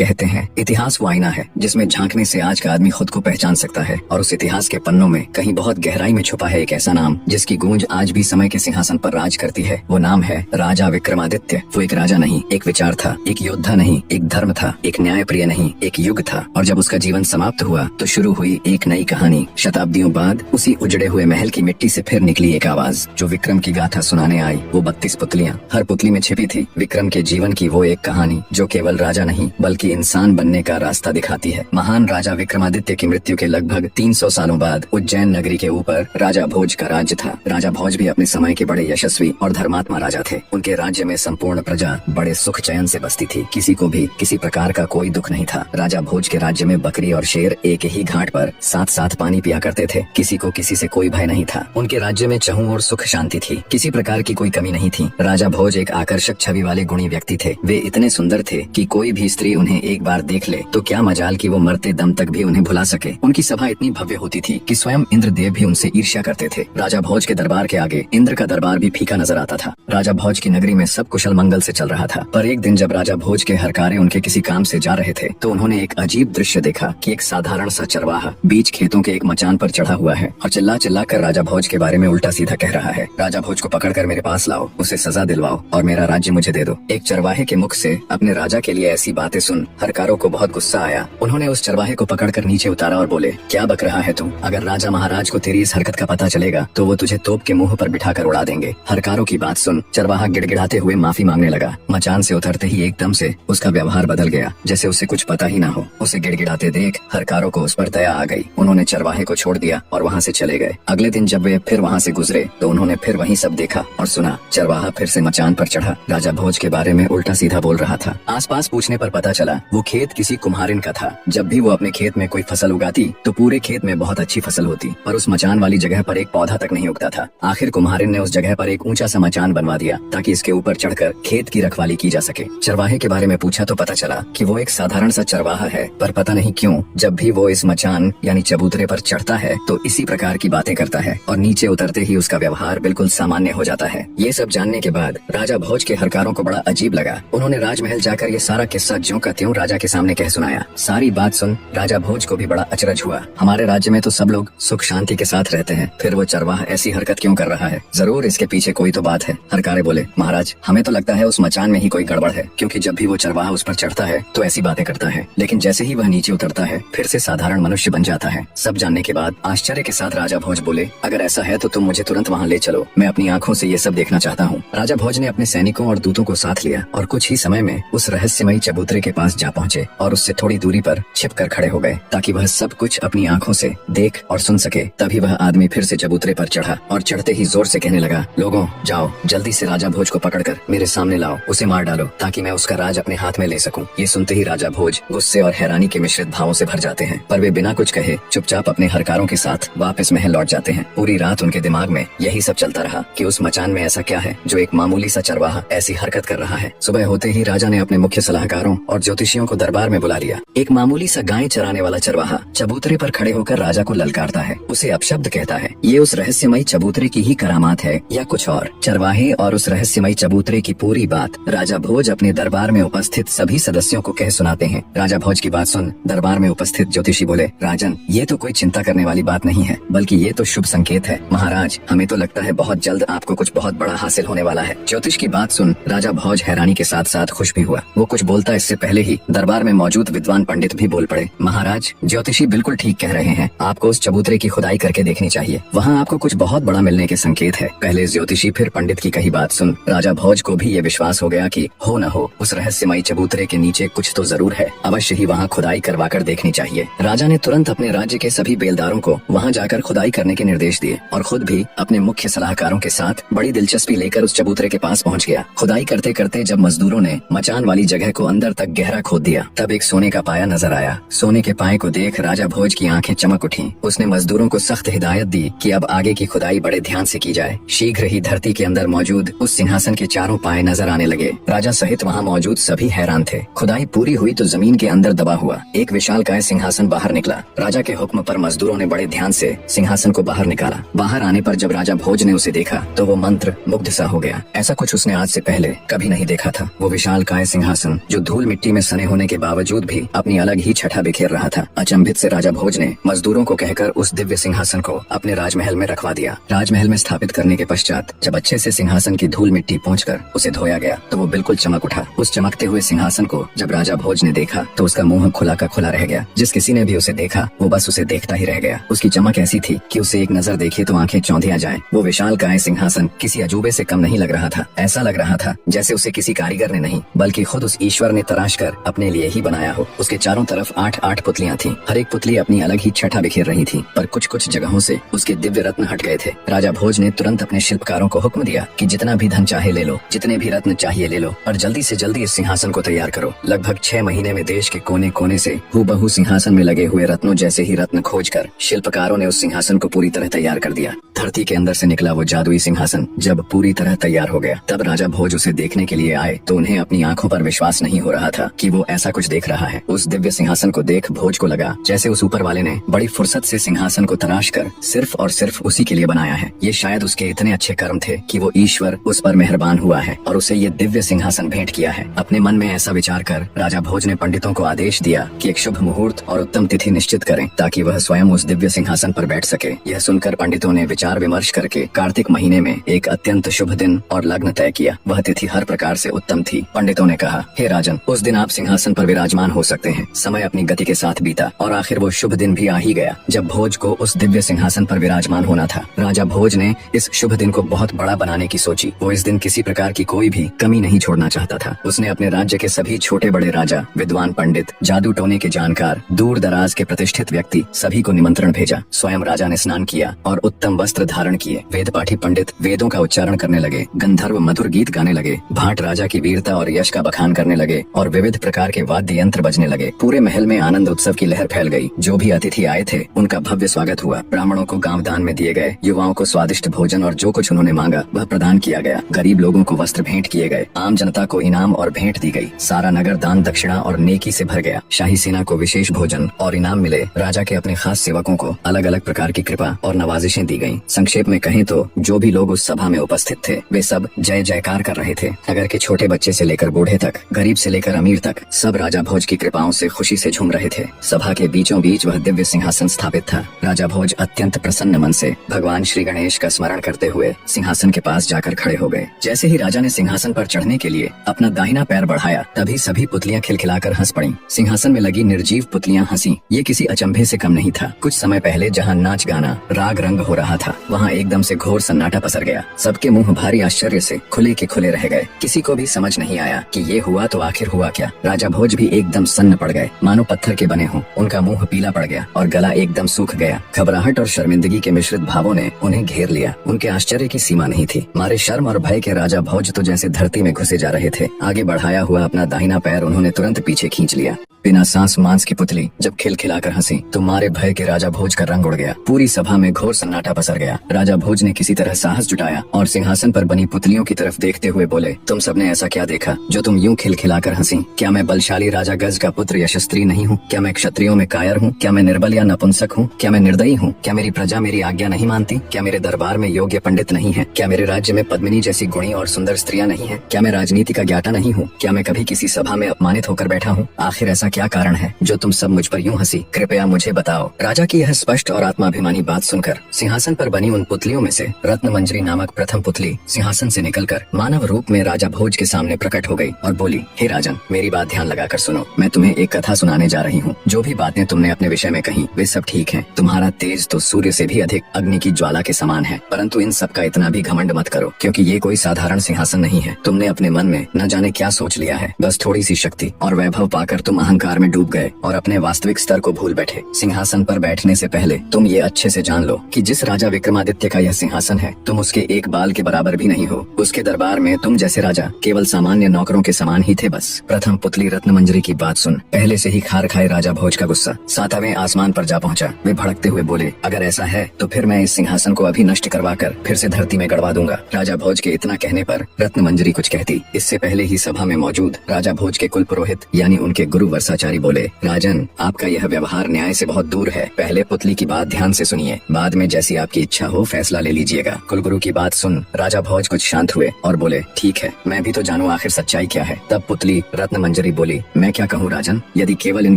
कहते हैं इतिहास वो आईना है जिसमें झांकने से आज का आदमी खुद को पहचान सकता है, और उस इतिहास के पन्नों में कहीं बहुत गहराई में छुपा है एक ऐसा नाम जिसकी गूंज आज भी समय के सिंहासन पर राज करती है। वो नाम है राजा विक्रमादित्य। वो एक राजा नहीं, एक विचार था, एक योद्धा नहीं, एक धर्म था, एक न्याय प्रिय नहीं, एक युग था। और जब उसका जीवन समाप्त हुआ तो शुरू हुई एक नई कहानी। शताब्दियों बाद उसी उजड़े हुए महल की मिट्टी से फिर निकली एक आवाज जो विक्रम की गाथा सुनाने आई। वो 32 पुतलियां, हर पुतली में छिपी थी विक्रम के जीवन की वो एक कहानी जो केवल राजा नहीं बल्कि इंसान बनने का रास्ता दिखाती है। महान राजा विक्रमादित्य की मृत्यु के लगभग 300 सालों बाद उज्जैन नगरी के ऊपर राजा भोज का राज्य था। राजा भोज भी अपने समय के बड़े यशस्वी और धर्मात्मा राजा थे। उनके राज्य में संपूर्ण प्रजा बड़े सुख चैन से बसती थी, किसी को भी किसी प्रकार का कोई दुख नहीं था। राजा भोज के राज्य में बकरी और शेर एक ही घाट पर साथ साथ पानी पिया करते थे। किसी को किसी से कोई भय नहीं था। उनके राज्य में चहुं और सुख शांति थी, किसी प्रकार की कोई कमी नहीं थी। राजा भोज एक आकर्षक छवि वाले गुणी व्यक्ति थे। वे इतने सुंदर थे कि कोई भी स्त्री उन्हें एक बार देख ले तो क्या मजाल कि वो मरते दम तक भी उन्हें भुला सके। उनकी सभा इतनी भव्य होती थी कि स्वयं इंद्रदेव भी उनसे ईर्ष्या करते थे। राजा भोज के दरबार के आगे इंद्र का दरबार भी फीका नजर आता था। राजा भोज की नगरी में सब कुशल मंगल से चल रहा था, पर एक दिन जब राजा भोज के हरकारे उनके किसी काम से जा रहे थे तो उन्होंने एक अजीब दृश्य देखा कि एक साधारण सा चरवाहा बीच खेतों के एक मचान पर चढ़ा हुआ है और चिल्ला चिल्ला कर राजा भोज के बारे में उल्टा सीधा कह रहा है। राजा भोज को पकड़कर मेरे पास लाओ, उसे सजा दिलवाओ और मेरा राज्य मुझे दे दो। एक चरवाहे के मुख से अपने राजा के लिए ऐसी बातें सुन हरकारों को बहुत गुस्सा आया। उन्होंने उस चरवाहे को पकड़कर नीचे उतारा और बोले, क्या बक रहा है तू? अगर राजा महाराज को तेरी इस हरकत का पता चलेगा तो वो तुझे तोप के मुंह पर बिठाकर उड़ा देंगे। हरकारों की बात सुन चरवाहा गिड़गिड़ाते हुए माफी मांगने लगा। मचान से उतरते ही एकदम से उसका व्यवहार बदल गया, जैसे उसे कुछ पता ही ना हो। उसे गिड़गिड़ाते देख हरकारों को उस पर दया आ गई। उन्होंने चरवाहे को छोड़ दिया और वहाँ से चले गए। अगले दिन जब वे फिर वहाँ से गुजरे तो उन्होंने फिर वही सब देखा और सुना। चरवाहा फिर से मचान पर चढ़ा, राजा भोज के बारे में उल्टा सीधा बोल रहा था। आसपास पूछने पर पता चला वो खेत किसी कुम्हारिन का था। जब भी वो अपने खेत में कोई फसल उगाती तो पूरे खेत में बहुत अच्छी फसल होती, पर उस मचान वाली जगह पर एक पौधा तक नहीं उगता था। आखिर कुम्हारिन ने उस जगह पर एक ऊंचा सा मचान बनवा दिया ताकि इसके ऊपर चढ़कर खेत की रखवाली की जा सके। चरवाहे के बारे में पूछा तो पता चला कि वो एक साधारण सा चरवाहा है, पर पता नहीं क्यों जब भी वो इस मचान यानी चबूतरे पर चढ़ता है तो इसी प्रकार की बातें करता है और नीचे उतरते ही उसका व्यवहार बिल्कुल सामान्य हो जाता है। ये सब जानने के बाद राजा भोज के हरकारों को बड़ा अजीब लगा। उन्होंने राजमहल जाकर ये सारा किस्सा ज्यों का त्यों राजा के सामने कह सुनाया। सारी बात सुन राजा भोज को भी बड़ा अचरज हुआ। हमारे राज्य में तो सब लोग सुख शांति के साथ रहते हैं, फिर वो चरवाहा ऐसी हरकत क्यों कर रहा है? जरूर इसके पीछे कोई तो बात है। हरकारे बोले, महाराज हमें तो लगता है उस मचान में ही कोई गड़बड़ है, क्योंकि जब भी वो चरवाहा उस पर चढ़ता है तो ऐसी बातें करता है, लेकिन जैसे ही वह नीचे उतरता है फिर से साधारण मनुष्य बन जाता है। सब जानने के बाद आश्चर्य के साथ राजा भोज बोले, अगर ऐसा है तो तुम मुझे तुरंत वहाँ ले चलो, मैं अपनी आंखों से ये सब देखना चाहता हूँ। राजा भोज ने अपने सैनिकों और दूतों को साथ लिया और कुछ ही समय में उस रहस्यमयी चबूतरे के पास जा पहुँचे और उससे थोड़ी दूरी पर छिप कर खड़े हो गए ताकि वह सब कुछ अपनी आंखों से देख और सुन सके। तभी वह आदमी फिर से चबूतरे पर चढ़ा और चढ़ते ही जोर से कहने लगा, लोगों जाओ जल्दी से राजा भोज को पकड़कर मेरे सामने लाओ, उसे मार डालो ताकि मैं उसका राज अपने हाथ में ले सकूं। ये सुनते ही राजा भोज गुस्से और हैरानी के मिश्रित भावों से भर जाते हैं, पर वे बिना कुछ कहे चुपचाप अपने हरकारों के साथ वापस महल लौट जाते हैं। पूरी रात उनके दिमाग में यही सब चलता रहा कि उस मचान में ऐसा क्या है जो एक मामूली सा चरवाहा ऐसी हरकत कर रहा है। सुबह होते ही राजा ने अपने मुख्य सलाहकारों और ज्योतिषियों को दरबार में बुला लिया। एक मामूली सा गाय चराने वाला चरवाहा चबूतरे पर खड़े होकर राजा को ललकारता है, उसे अपशब्द कहता है। ये उस रहस्यमयी चबूतरे की ही करामात है या कुछ और? चरवाहे और उस रहस्यमयी चबूतरे की पूरी बात राजा भोज अपने दरबार में उपस्थित सभी सदस्यों को कह सुनाते हैं। राजा भोज की बात सुन दरबार में उपस्थित ज्योतिषी बोले, राजन ये तो कोई चिंता करने वाली बात नहीं है, बल्कि ये तो शुभ संकेत है। महाराज हमें तो लगता है बहुत जल्द आपको कुछ बहुत बड़ा हासिल होने वाला है। ज्योतिष की बात सुन राजा भोज हैरानी के साथ साथ खुश भी हुआ। वो कुछ बोलता इससे पहले ही दरबार में मौजूद विद्वान पंडित भी बोल पड़े, महाराज ज्योतिषी बिल्कुल ठीक कह रहे हैं, आपको उस चबूतरे की खुदाई करके देखनी चाहिए, वहाँ आपको कुछ बहुत बड़ा मिलने के संकेत है। पहले ज्योतिषी फिर पंडित की कही बात सुन राजा भोज को भी ये विश्वास हो गया कि हो न हो उस रहस्यमयी चबूतरे के नीचे कुछ तो जरूर है, अवश्य ही वहाँ खुदाई करवा कर देखनी चाहिए। राजा ने तुरंत अपने राज्य के सभी बेलदारों को वहाँ जाकर खुदाई करने के निर्देश दिए और खुद भी अपने मुख्य सलाहकारों के साथ बड़ी दिलचस्पी लेकर उस चबूतरे के पास पहुँच गया। खुदाई करते करते जब मजदूरों ने मचान वाली जगह को अंदर तक गहरा खोद दिया तब एक सोने का पाया नजर आया। सोने के पाए को देख राजा भोज की आंखें चमक उठी। उसने मजदूरों को सख्त हिदायत दी कि अब आगे की खुदाई बड़े ध्यान से की जाए। शीघ्र ही धरती के अंदर मौजूद उस सिंहासन के चारों पाए नजर आने लगे। राजा सहित वहाँ मौजूद सभी हैरान थे। खुदाई पूरी हुई तो जमीन के अंदर दबा हुआ एक विशालकाय सिंहासन बाहर निकला। राजा के हुक्म पर मजदूरों ने बड़े ध्यान से सिंहासन को बाहर निकाला। बाहर आने पर जब राजा भोज ने उसे देखा तो वो मंत्र मुग्ध सा हो गया। ऐसा कुछ उसने आज से पहले कभी नहीं देखा था। वो विशालकाय सिंहासन जो धूल मिट्टी में सने होने के बावजूद भी अपनी अलग ही छठा बिखेर रहा था। अचंभित से राजा भोज ने मजदूरों को कहकर उस दिव्य सिंहासन को अपने राजमहल में रखवा दिया। राजमहल में स्थापित करने के पश्चात जब अच्छे से सिंहासन की धूल मिट्टी पोंछकर उसे धोया गया तो वो बिल्कुल चमक उठा। उस चमकते हुए सिंहासन को जब राजा भोज ने देखा तो उसका मुंह खुला का खुला रह गया। जिस किसी ने भी उसे देखा वो बस उसे देखता ही रह गया। उसकी चमक ऐसी थी कि उसे एक नजर देखी तो आंखें चौंधिया जाए। वो विशालकाय सिंहासन किसी अजूबे से कम नहीं लग रहा था। ऐसा लग रहा था जैसे उसे किसी कारीगर ने नहीं बल्कि खुद उस ईश्वर ने तराश कर अपने लिए ही बनाया हो। उसके चारों तरफ 8-8 पुतलियां थीं। हर एक पुतली अपनी अलग ही छठा बिखेर रही थी, पर कुछ कुछ जगहों से उसके दिव्य रत्न हट गए थे। राजा भोज ने तुरंत अपने शिल्पकारों को हुक्म दिया कि जितना भी धन चाहे ले लो, जितने भी रत्न चाहिए ले लो, और जल्दी से जल्दी इस सिंहासन को तैयार करो। लगभग 6 महीने में देश के कोने कोने से हूबहू सिंहासन में लगे हुए रत्नों जैसे ही रत्न खोजकर शिल्पकारों ने उस सिंहासन को पूरी तरह तैयार कर दिया। धरती के अंदर से निकला वो जादुई सिंहासन जब पूरी तरह तैयार हो गया तब राजा भोज उसे देखने के लिए आए तो उन्हें अपनी आंखों पर विश्वास नहीं हो रहा था कि वो ऐसा कुछ देख रहा है। उस दिव्य सिंहासन को देख भोज को लगा जैसे उस ऊपर वाले ने बड़ी फुर्सत से सिंहासन को तराश कर सिर्फ और सिर्फ उसी के लिए बनाया है। ये शायद उसके इतने अच्छे कर्म थे कि वो ईश्वर उस पर मेहरबान हुआ है और उसे ये दिव्य सिंहासन भेंट किया है। अपने मन में ऐसा विचार कर राजा भोज ने पंडितों को आदेश दिया कि एक शुभ मुहूर्त और उत्तम तिथि निश्चित करें ताकि वह स्वयं उस दिव्य सिंहासन पर बैठ सके। यह सुनकर पंडितों ने विचार विमर्श करके कार्तिक महीने में एक अत्यंत शुभ दिन और लग्न तय किया। वह तिथि हर प्रकार से उत्तम थी। पंडितों ने कहा, हे राजन, उस दिन आप सिंहासन पर विराजमान हो सकते हैं। समय अपनी गति के साथ बीता और आखिर वो शुभ दिन भी आ ही गया जब भोज को उस दिव्य सिंहासन पर विराजमान होना था। राजा भोज ने इस शुभ दिन को बहुत बड़ा बनाने की सोची। वो इस दिन किसी प्रकार की कोई भी कमी नहीं छोड़ना चाहता था। उसने अपने राज्य के सभी छोटे बड़े राजा, विद्वान पंडित, जादू टोने के जानकार, दूर दराज के प्रतिष्ठित व्यक्ति सभी को निमंत्रण भेजा। स्वयं राजा ने स्नान किया और उत्तम वस्त्र धारण किए। वेद पाठी पंडित वेदों का उच्चारण करने लगे, गंधर्व मधुर गीत गाने लगे, भाट राजा की वीरता और यश का बखान करने लगे और विविध प्रकार के वाद्य यंत्र बजने लगे। पूरे महल में आनंद उत्सव की लहर फैल गई। जो भी अतिथि आए थे उनका भव्य स्वागत हुआ। ब्राह्मणों को गांव दान में दिए गए, युवाओं को स्वादिष्ट भोजन और जो कुछ उन्होंने मांगा वह प्रदान किया गया। गरीब लोगों को वस्त्र भेंट किए गए, आम जनता को इनाम और भेंट दी गई। सारा नगर दान दक्षिणा और नेकी से भर गया। शाही सेना को विशेष भोजन और इनाम मिले। राजा के अपने खास सेवकों को अलग अलग प्रकार की कृपा और नवाजिशें दी गयी। संक्षेप में कहें तो जो भी लोग उस सभा में उपस्थित थे वे सब जय जयकार कर रहे थे। नगर के छोटे बच्चे से लेकर बूढ़े तक, गरीब से लेकर अमीर तक, सब राजा भोज की कृपाओं से खुशी से झूम रहे थे। सभा के बीचों बीच वह दिव्य सिंहासन स्थापित था। राजा भोज अत्यंत प्रसन्न मन से भगवान श्री गणेश का स्मरण करते हुए सिंहासन के पास जाकर खड़े हो गए। जैसे ही राजा ने सिंहासन पर चढ़ने के लिए अपना दाहिना पैर बढ़ाया तभी सभी पुतलियां खिलखिलाकर हंस पड़ीं। सिंहासन में लगी निर्जीव पुतलियां हंसी। ये किसी अचंभे से कम नहीं था। कुछ समय पहले जहाँ नाच गाना राग रंग हो रहा था वहाँ एकदम से घोर सन्नाटा पसर गया। सबके मुंह भारी आश्चर्य से खुले के खुले रह गए। किसी को भी समझ नहीं आया कि ये हुआ तो आखिर हुआ क्या। राजा भोज भी एकदम सन्न पड़ गए, मानो पत्थर के बने हों। उनका मुंह पीला पड़ गया और गला एकदम सूख गया। घबराहट और शर्मिंदगी के मिश्रित भावों ने उन्हें घेर लिया। उनके आश्चर्य की सीमा नहीं थी। मारे शर्म और भय के राजा भोज तो जैसे धरती में घुसे जा रहे थे। आगे बढ़ाया हुआ अपना दाहिना पैर उन्होंने तुरंत पीछे खींच लिया। बिना सांस मांस की पुतली जब खिलखिलाकर हंसी तो मारे भय के राजा भोज का रंग उड़ गया। पूरी सभा में घोर सन्नाटा पसर गया। राजा भोज ने किसी तरह साहस जुटाया और सिंहासन पर बनी पुतलियों की तरफ देखते हुए बोले, तुम सबने ऐसा क्या देखा जो तुम यूं खिलखिलाकर हंसी? क्या मैं बलशाली राजा गज का पुत्र यशस्त्री नहीं हूँ? क्या मैं क्षत्रियों में कायर हूँ? क्या मैं निर्बल या नपुंसक हूँ? क्या मैं निर्दयी हूँ? क्या मेरी प्रजा मेरी आज्ञा नहीं मानती? क्या मेरे दरबार में योग्य पंडित नहीं है? क्या मेरे राज्य में पद्मिनी जैसी गुणी और सुंदर स्त्रियां नहीं है? क्या मैं राजनीति का ज्ञाता नहीं हूँ? क्या मैं कभी किसी सभा में अपमानित होकर बैठा हूँ? आखिर ऐसा क्या कारण है जो तुम सब मुझ पर यूं हंसी? कृपया मुझे बताओ। राजा की यह स्पष्ट और आत्माभिमानी बात सुनकर सिंहासन पर बनी उन पुतलियों में से रत्न मंजरी नामक प्रथम पुतली सिंहासन से निकलकर मानव रूप में राजा भोज के सामने प्रकट हो गई और बोली, हे राजन, मेरी बात ध्यान लगाकर सुनो। मैं तुम्हें एक कथा सुनाने जा रही हूँ। जो भी बातें तुमने अपने विषय में कही वे सब ठीक है। तुम्हारा तेज तो सूर्य से भी अधिक अग्नि की ज्वाला के समान है, परंतु इन सब का इतना भी घमंड मत करो, क्योंकि ये कोई साधारण सिंहासन नहीं है। तुमने अपने मन में न जाने क्या सोच लिया है। बस थोड़ी सी शक्ति और वैभव पाकर तुम अहंकार में डूब गए और अपने वास्तविक स्तर को भूल बैठे। सिंहासन पर बैठने से पहले तुम ये अच्छे से जान लो कि जिस राजा विक्रमादित्य का यह सिंहासन है तुम उसके एक बाल के बराबर भी नहीं हो। उसके दरबार में तुम जैसे राजा केवल सामान्य नौकरों के समान ही थे बस। प्रथम पुतली रत्न मंजरी की बात सुन पहले से ही खार खाए राजा भोज का गुस्सा 7वें आसमान पर जा पहुंचा। वे भड़कते हुए बोले, अगर ऐसा है तो फिर मैं इस सिंहासन को अभी नष्ट करवा कर फिर से धरती में गड़वा दूंगा। राजा भोज के इतना कहने पर रत्न मंजरी कुछ कहती। इससे पहले ही सभा में मौजूद राजा भोज के कुल पुरोहित यानी उनके गुरु वर्षा अरसाचारी बोले, राजन, आपका यह व्यवहार न्याय से बहुत दूर है। पहले पुतली की बात ध्यान से सुनिए, बाद में जैसी आपकी इच्छा हो फैसला ले लीजिएगा। कुलगुरु की बात सुन राजा भोज कुछ शांत हुए और बोले, ठीक है, मैं भी तो जानूं आखिर सच्चाई क्या है। तब पुतली रत्न मंजरी बोली, मैं क्या कहूँ राजन, यदि केवल इन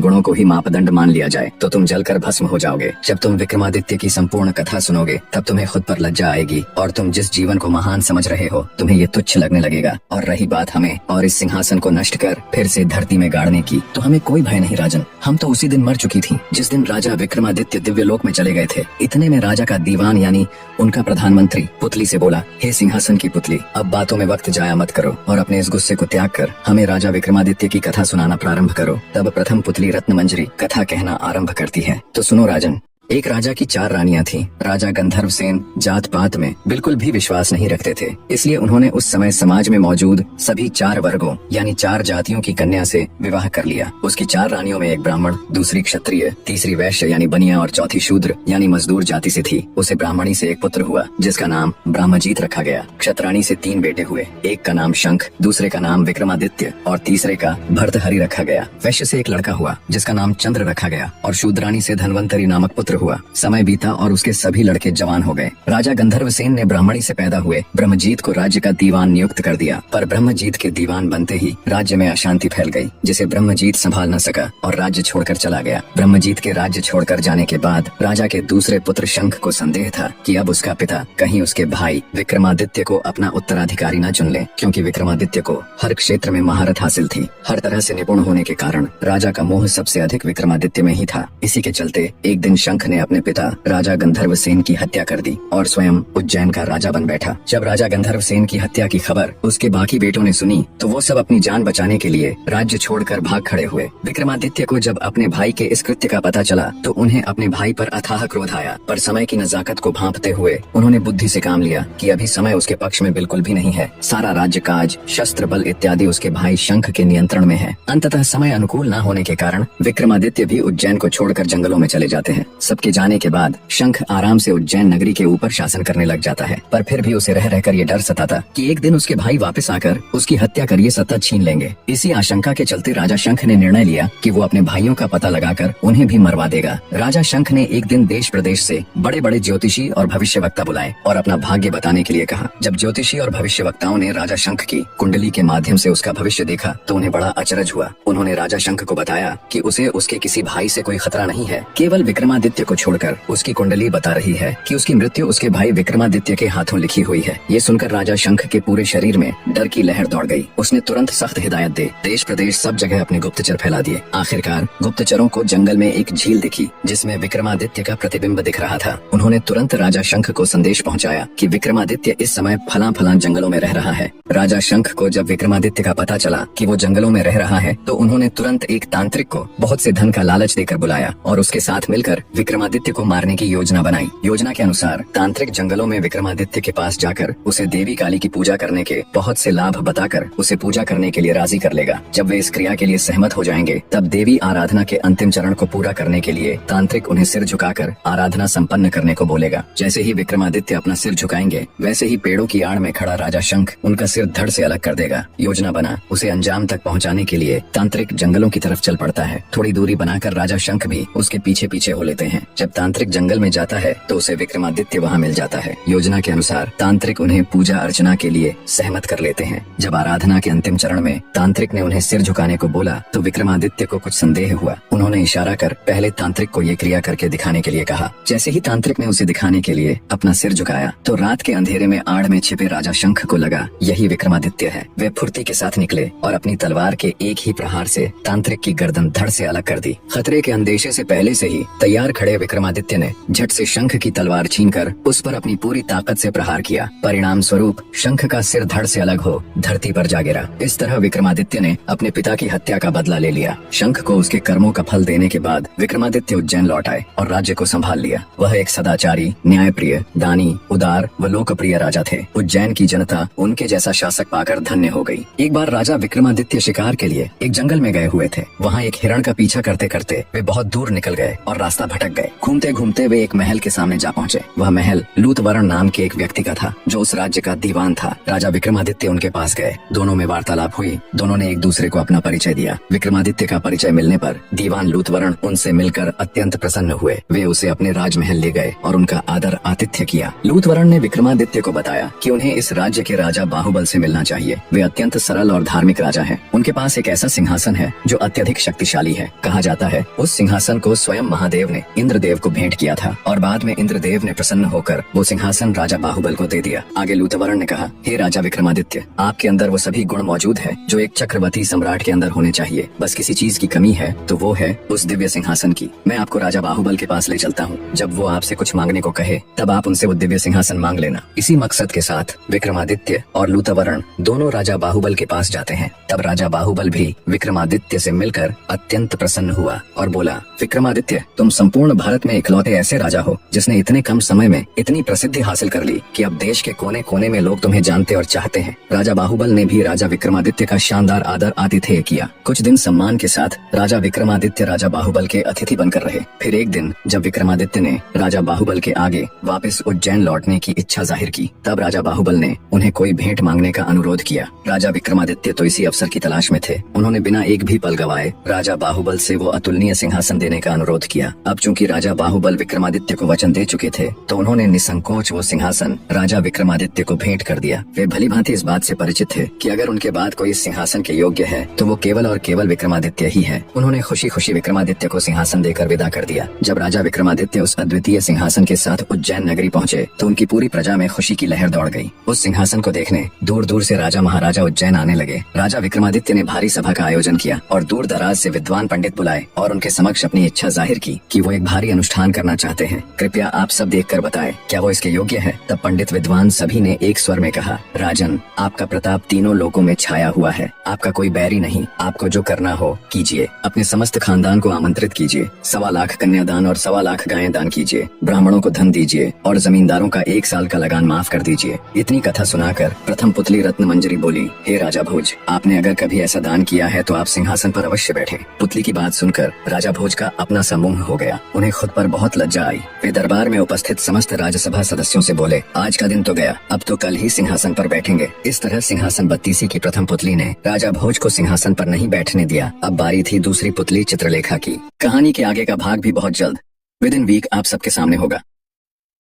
गुणों को ही मापदंड मान लिया जाए तो तुम जलकर भस्म हो जाओगे। जब तुम विक्रमादित्य की संपूर्ण कथा सुनोगे तब तुम्हें खुद पर लज्जा आएगी और तुम जिस जीवन को महान समझ रहे हो तुम्हें ये तुच्छ लगने लगेगा। और रही बात हमें और इस सिंहासन को नष्ट कर फिर से धरती में गाड़ने की, तो हमें कोई भय नहीं राजन। हम तो उसी दिन मर चुकी थी जिस दिन राजा विक्रमादित्य दिव्य लोक में चले गए थे। इतने में राजा का दीवान यानी उनका प्रधानमंत्री पुतली से बोला, हे सिंहासन की पुतली, अब बातों में वक्त जाया मत करो और अपने इस गुस्से को त्याग कर हमें राजा विक्रमादित्य की कथा सुनाना प्रारंभ करो। तब प्रथम पुतली रत्न मंजरी कथा कहना आरंभ करती है। तो सुनो राजन। एक राजा की 4 रानियां थीं। राजा गंधर्व सेन जात पात में बिल्कुल भी विश्वास नहीं रखते थे, इसलिए उन्होंने उस समय समाज में मौजूद सभी 4 वर्गों यानी 4 जातियों की कन्या से विवाह कर लिया। उसकी 4 रानियों में एक ब्राह्मण, दूसरी क्षत्रिय, तीसरी वैश्य यानी बनिया और चौथी शूद्र यानी मजदूर जाति से थी। उसे ब्राह्मणी से एक पुत्र हुआ जिसका नाम ब्रह्मजीत रखा गया। क्षत्राणी से 3 बेटे हुए, एक का नाम शंख, दूसरे का नाम विक्रमादित्य और तीसरे का भर्तहरि रखा गया। वैश्य से एक लड़का हुआ जिसका नाम चंद्र रखा गया और शूद्राणी से धन्वंतरी नामक पुत्र हुआ। समय बीता और उसके सभी लड़के जवान हो गए। राजा गंधर्व सेन ने ब्राह्मणी से पैदा हुए ब्रह्मजीत को राज्य का दीवान नियुक्त कर दिया, पर ब्रह्मजीत के दीवान बनते ही राज्य में अशांति फैल गई, जिसे ब्रह्मजीत संभाल न सका और राज्य छोड़कर चला गया। ब्रह्मजीत के राज्य छोड़कर जाने के बाद राजा के दूसरे पुत्र शंख को संदेह था कि अब उसका पिता कहीं उसके भाई विक्रमादित्य को अपना उत्तराधिकारी न चुन ले, क्योंकि विक्रमादित्य को हर क्षेत्र में महारत हासिल थी। हर तरह से निपुण होने के कारण राजा का मोह सबसे अधिक विक्रमादित्य में ही था। इसी के चलते एक दिन शंख ने अपने पिता राजा गंधर्व सेन की हत्या कर दी और स्वयं उज्जैन का राजा बन बैठा। जब राजा गंधर्व सेन की हत्या की खबर उसके बाकी बेटों ने सुनी तो वो सब अपनी जान बचाने के लिए राज्य छोड़कर भाग खड़े हुए। विक्रमादित्य को जब अपने भाई के इस कृत्य का पता चला तो उन्हें अपने भाई पर अथाह क्रोध आया, पर समय की नजाकत को भांपते हुए उन्होंने बुद्धि से काम लिया कि अभी समय उसके पक्ष में बिल्कुल भी नहीं है। सारा राज्य काज, शस्त्र बल इत्यादि उसके भाई शंख के नियंत्रण में है। अंततः समय अनुकूल न होने के कारण विक्रमादित्य भी उज्जैन को छोड़कर जंगलों में चले जाते हैं। सबके जाने के बाद शंख आराम से उज्जैन नगरी के ऊपर शासन करने लग जाता है, पर फिर भी उसे रह रहकर ये डर सताता कि एक दिन उसके भाई वापस आकर उसकी हत्या कर ये सत्ता छीन लेंगे। इसी आशंका के चलते राजा शंख ने निर्णय लिया कि वो अपने भाइयों का पता लगाकर उन्हें भी मरवा देगा। राजा शंख ने एक दिन देश प्रदेश से बड़े बड़े ज्योतिषी और भविष्यवक्ता बुलाए और अपना भाग्य बताने के लिए कहा। जब ज्योतिषी और भविष्यवक्ताओं ने राजा शंख की कुंडली के माध्यम से उसका भविष्य देखा तो उन्हें बड़ा अचरज हुआ। उन्होंने राजा शंख को बताया कि उसे उसके किसी भाई से कोई खतरा नहीं है, केवल विक्रमादित्य को छोड़कर उसकी कुंडली बता रही है कि उसकी मृत्यु उसके भाई विक्रमादित्य के हाथों लिखी हुई है। ये सुनकर राजा शंख के पूरे शरीर में डर की लहर दौड़ गई। उसने तुरंत सख्त हिदायत दे देश प्रदेश सब जगह अपने गुप्तचर फैला दिए। आखिरकार गुप्तचरों को जंगल में एक झील दिखी जिसमें विक्रमादित्य का प्रतिबिंब दिख रहा था। उन्होंने तुरंत राजा शंख को संदेश पहुंचाया कि विक्रमादित्य इस समय फलां फलां जंगलों में रह रहा है। राजा शंख को जब विक्रमादित्य का पता चला कि वो जंगलों में रह रहा है तो उन्होंने तुरंत एक तांत्रिक को बहुत से धन का लालच देकर बुलाया और उसके साथ मिलकर विक्रमादित्य को मारने की योजना बनाई। योजना के अनुसार तांत्रिक जंगलों में विक्रमादित्य के पास जाकर उसे देवी काली की पूजा करने के बहुत से लाभ बताकर उसे पूजा करने के लिए राजी कर लेगा। जब वे इस क्रिया के लिए सहमत हो जाएंगे तब देवी आराधना के अंतिम चरण को पूरा करने के लिए तांत्रिक उन्हें सिर झुकाकर आराधना संपन्न करने को बोलेगा। जैसे ही विक्रमादित्य अपना सिर झुकाएंगे वैसे ही पेड़ों की आड़ में खड़ा राजा शंख उनका सिर धड़ से अलग कर देगा। योजना बना उसे अंजाम तक पहुँचाने के लिए तांत्रिक जंगलों की तरफ चल पड़ता है। थोड़ी दूरी बनाकर राजा शंख भी उसके पीछे पीछे हो लेते हैं। जब तांत्रिक जंगल में जाता है तो उसे विक्रमादित्य वहाँ मिल जाता है। योजना के अनुसार तांत्रिक उन्हें पूजा अर्चना के लिए सहमत कर लेते हैं। जब आराधना के अंतिम चरण में तांत्रिक ने उन्हें सिर झुकाने को बोला तो विक्रमादित्य को कुछ संदेह हुआ। उन्होंने इशारा कर पहले तांत्रिक को ये क्रिया करके दिखाने के लिए कहा। जैसे ही तांत्रिक ने उसे दिखाने के लिए अपना सिर झुकाया तो रात के अंधेरे में आड़ में छिपे राजा शंख को लगा यही विक्रमादित्य है। वे फुर्ती के साथ निकले और अपनी तलवार के एक ही प्रहार से तांत्रिक की गर्दन धड़ से अलग कर दी। खतरे के अंदेशे से पहले से ही तैयार खड़े विक्रमादित्य ने झट से शंख की तलवार छीनकर उस पर अपनी पूरी ताकत से प्रहार किया। परिणाम स्वरूप शंख का सिर धड़ से अलग हो धरती पर जा गिरा। इस तरह विक्रमादित्य ने अपने पिता की हत्या का बदला ले लिया। शंख को उसके कर्मों का फल देने के बाद विक्रमादित्य उज्जैन लौट आए और राज्य को संभाल लिया। वह एक सदाचारी, न्यायप्रिय, दानी, उदार व लोकप्रिय राजा थे। उज्जैन की जनता उनके जैसा शासक पाकर धन्य हो गई। एक बार राजा विक्रमादित्य शिकार के लिए एक जंगल में गए हुए थे। वहाँ एक हिरण का पीछा करते करते वे बहुत दूर निकल गए और रास्ता भटक गए। घूमते घूमते वे एक महल के सामने जा पहुंचे। वह महल लूतवर्ण नाम के एक व्यक्ति का था जो उस राज्य का दीवान था। राजा विक्रमादित्य उनके पास गए। दोनों में वार्तालाप हुई। दोनों ने एक दूसरे को अपना परिचय दिया। विक्रमादित्य का परिचय मिलने पर दीवान लूतवर्ण उनसे मिलकर अत्यंत प्रसन्न हुए। वे उसे अपने राजमहल ले गए और उनका आदर आतिथ्य किया। लूतवर्ण ने विक्रमादित्य को बताया कि उन्हें इस राज्य के राजा बाहुबल से मिलना चाहिए। वे अत्यंत सरल और धार्मिक राजा हैं। उनके पास एक ऐसा सिंहासन है जो अत्यधिक शक्तिशाली है। कहा जाता है उस सिंहासन को स्वयं महादेव ने इंद्रदेव को भेंट किया था और बाद में इंद्रदेव ने प्रसन्न होकर वो सिंहासन राजा बाहुबल को दे दिया। आगे लूतवर्ण ने कहा, हे राजा विक्रमादित्य, आपके अंदर वो सभी गुण मौजूद है जो एक चक्रवर्ती सम्राट के अंदर होने चाहिए। बस किसी चीज की कमी है तो वो है उस दिव्य सिंहासन की। मैं आपको राजा बाहुबल के पास ले चलता हूँ। जब वो आपसे कुछ मांगने को कहे तब आप उनसे वो दिव्य सिंहासन मांग लेना। इसी मकसद के साथ विक्रमादित्य और लूतवर्ण दोनों राजा बाहुबल के पास जाते हैं। तब राजा बाहुबल भी विक्रमादित्य से मिलकर अत्यंत प्रसन्न हुआ और बोला, विक्रमादित्य, तुम संपूर्ण भारत में इकलौते ऐसे राजा हो जिसने इतने कम समय में इतनी प्रसिद्धि हासिल कर ली कि अब देश के कोने कोने में लोग तुम्हें जानते और चाहते हैं। राजा बाहुबल ने भी राजा विक्रमादित्य का शानदार आदर आतिथ्य किया। कुछ दिन सम्मान के साथ राजा विक्रमादित्य राजा बाहुबल के अतिथि बनकर रहे। फिर एक दिन जब विक्रमादित्य ने राजा बाहुबल के आगे वापस उज्जैन लौटने की इच्छा जाहिर की, तब राजा बाहुबल ने उन्हें कोई भेंट मांगने का अनुरोध किया। राजा विक्रमादित्य तो इसी अवसर की तलाश में थे। उन्होंने बिना एक भी पल गवाए राजा बाहुबल से वो अतुलनीय सिंहासन देने का अनुरोध किया। अब चूंकि राजा बाहुबल विक्रमादित्य को वचन दे चुके थे तो उन्होंने निसंकोच वो सिंहासन राजा विक्रमादित्य को भेंट कर दिया। वे भली भांति इस बात से परिचित थे कि अगर उनके बाद कोई इस सिंहासन के योग्य है तो वो केवल और केवल विक्रमादित्य ही है। उन्होंने खुशी खुशी विक्रमादित्य को सिंहासन देकर विदा कर दिया। जब राजा विक्रमादित्य उस अद्वितीय सिंहासन के साथ उज्जैन नगरी पहुँचे तो उनकी पूरी प्रजा में खुशी की लहर दौड़ गई। उस सिंहासन को देखने दूर दूर से राजा महाराजा उज्जैन आने लगे। राजा विक्रमादित्य ने भारी सभा का आयोजन किया और दूर दराज से विद्वान पंडित बुलाए और उनके समक्ष अपनी इच्छा जाहिर की कि वो एक भारी अनुष्ठान करना चाहते हैं। कृपया आप सब देखकर बताएं क्या वो इसके योग्य है। तब पंडित विद्वान सभी ने एक स्वर में कहा, राजन, आपका प्रताप तीनों लोगों में छाया हुआ है। आपका कोई बैरी नहीं। आपको जो करना हो कीजिए। अपने समस्त खानदान को आमंत्रित कीजिए। 1.25 लाख कन्यादान और 1.25 लाख गायें दान कीजिए। ब्राह्मणों को धन दीजिए और जमींदारों का 1 साल का लगान माफ कर दीजिए। इतनी कथा सुनाकर प्रथम पुतली रत्न मंजरी बोली, हे राजा भोज, आपने अगर कभी ऐसा दान किया है तो आप सिंहासन पर अवश्य बैठे। पुतली की बात सुनकर राजा भोज का अपना सा मुंह हो गया। उन्हें खुद पर बहुत लज्जा आई। वे दरबार में उपस्थित समस्त राज्यसभा सदस्यों से बोले, आज का दिन तो गया, अब तो कल ही सिंहासन पर बैठेंगे। इस तरह सिंहासन बत्तीसी की प्रथम पुतली ने राजा भोज को सिंहासन पर नहीं बैठने दिया। अब बारी थी दूसरी पुतली चित्रलेखा की। कहानी के आगे का भाग भी बहुत जल्द विद इन वीक आप सबके सामने होगा।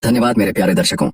धन्यवाद मेरे प्यारे दर्शकों।